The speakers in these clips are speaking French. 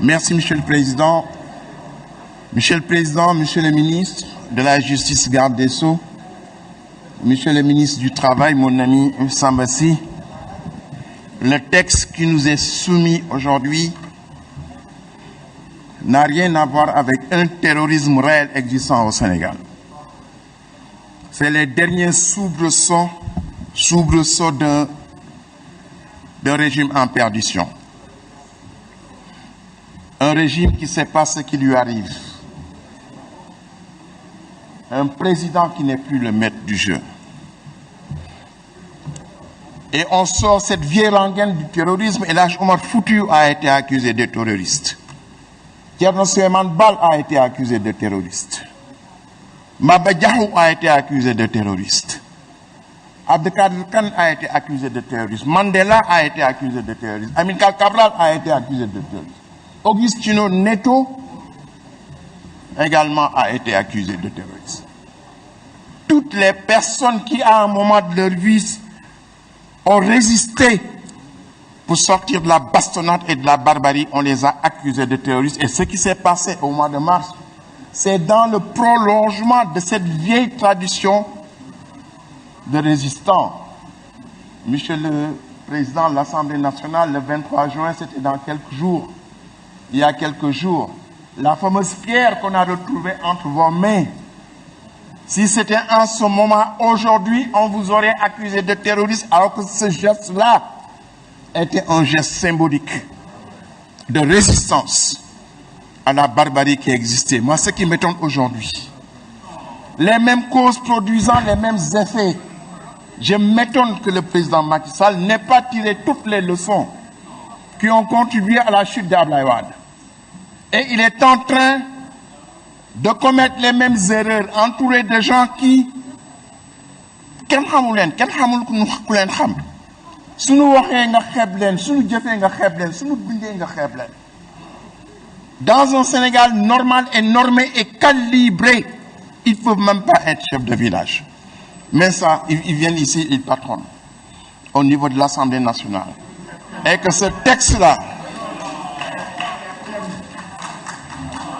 Merci, Monsieur le Président. Monsieur le Président, Monsieur le Ministre de la Justice, garde des Sceaux, Monsieur le Ministre du Travail, mon ami Sambassi, le texte qui nous est soumis aujourd'hui n'a rien à voir avec un terrorisme réel existant au Sénégal. C'est les derniers soubresauts d'un régime en perdition. Un régime qui ne sait pas ce qui lui arrive. Un président qui n'est plus le maître du jeu. Et on sort cette vieille rengaine du terrorisme et là, Omar Foutu a été accusé de terroriste. Thierno Souleymane Baal a été accusé de terroriste. Maba Diakhou a été accusé de terroriste. Abdelkader Kane a été accusé de terrorisme. Mandela a été accusé de terrorisme. Amilcar Cabral a été accusé de terrorisme. Augustino Neto également a été accusé de terrorisme. Toutes les personnes qui, à un moment de leur vie, ont résisté pour sortir de la bastonnade et de la barbarie, on les a accusés de terroristes. Et ce qui s'est passé au mois de mars, c'est dans le prolongement de cette vieille tradition de résistants. Monsieur le Président de l'Assemblée nationale, le 23 juin, c'était dans quelques jours, il y a quelques jours, la fameuse pierre qu'on a retrouvée entre vos mains. Si c'était en ce moment, aujourd'hui, on vous aurait accusé de terroriste, alors que ce geste-là était un geste symbolique de résistance à la barbarie qui existait. Moi, ce qui m'étonne aujourd'hui, les mêmes causes produisant les mêmes effets, je m'étonne que le président Macky Sall n'ait pas tiré toutes les leçons qui ont contribué à la chute d'Abdoulaye Wade. Et il est en train de commettre les mêmes erreurs, entouré de gens qui dans un Sénégal normal et normé et calibré, ils ne peuvent même pas être chefs de village. Mais ça, ils viennent ici, ils patronnent au niveau de l'Assemblée nationale. Et que ce texte-là,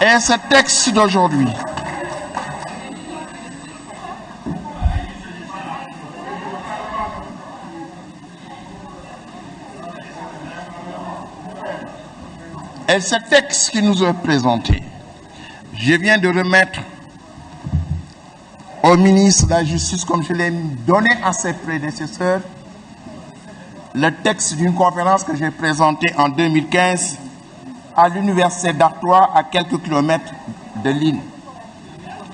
et ce texte d'aujourd'hui, et ce texte qui nous est présenté, je viens de remettre au ministre de la Justice, comme je l'ai donné à ses prédécesseurs, le texte d'une conférence que j'ai présentée en 2015 à l'université d'Artois, à quelques kilomètres de l'île.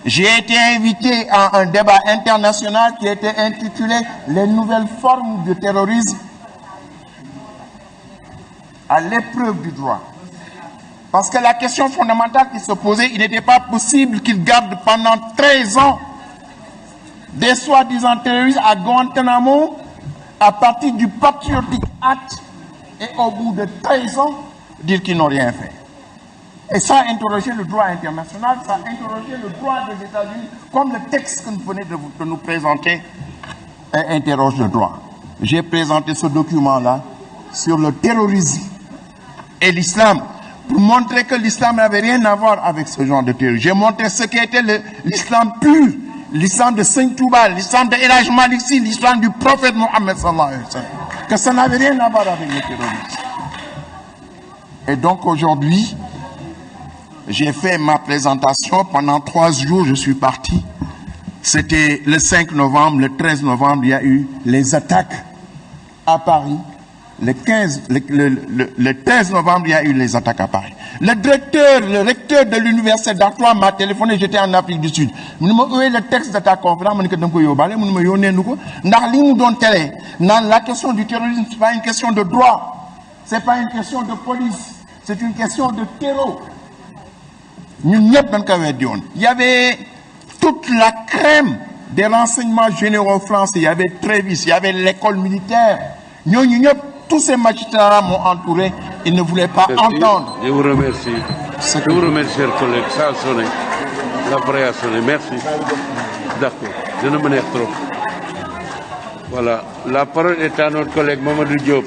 J'ai été invité à un débat international qui était intitulé « Les nouvelles formes de terrorisme à l'épreuve du droit ». Parce que la question fondamentale qui se posait, il n'était pas possible qu'il garde pendant 13 ans des soi-disant terroristes à Guantanamo à partir du Patriotic Act et au bout de 13 ans, dire qu'ils n'ont rien fait. Et ça a interrogé le droit international, ça a interrogé le droit des États-Unis, comme le texte que vous venez de nous présenter interroge le droit. J'ai présenté ce document-là sur le terrorisme et l'islam, pour montrer que l'islam n'avait rien à voir avec ce genre de terrorisme. J'ai montré ce qu'était l'islam pur, l'islam de Saint Touba, l'islam de El Hadj Malick Sy, l'islam du prophète Mohammed sallallahu alayhi wa sallam, que ça n'avait rien à voir avec le terrorisme. Et donc aujourd'hui, j'ai fait ma présentation. Pendant 3 jours, je suis parti. C'était le 5 novembre, le 13 novembre, il y a eu les attaques à Paris. Le 13 novembre, il y a eu les attaques à Paris. Le recteur de l'université d'Artois m'a téléphoné, j'étais en Afrique du Sud. Il m'a dit, où est le texte de ta conférence? La question du terrorisme, ce n'est pas une question de droit. Ce n'est pas une question de police. C'est une question de terreau. Il y avait toute la crème des renseignements généraux français. Il y avait Trévis, il y avait l'école militaire. Tous ces magistrats m'ont entouré. Ils ne voulaient pas entendre. Je vous remercie. Je vous remercie, chers collègues. Ça a sonné. L'appareil a sonné. Merci. D'accord. Je ne m'énerve trop. Voilà. La parole est à notre collègue Mamadou Diop.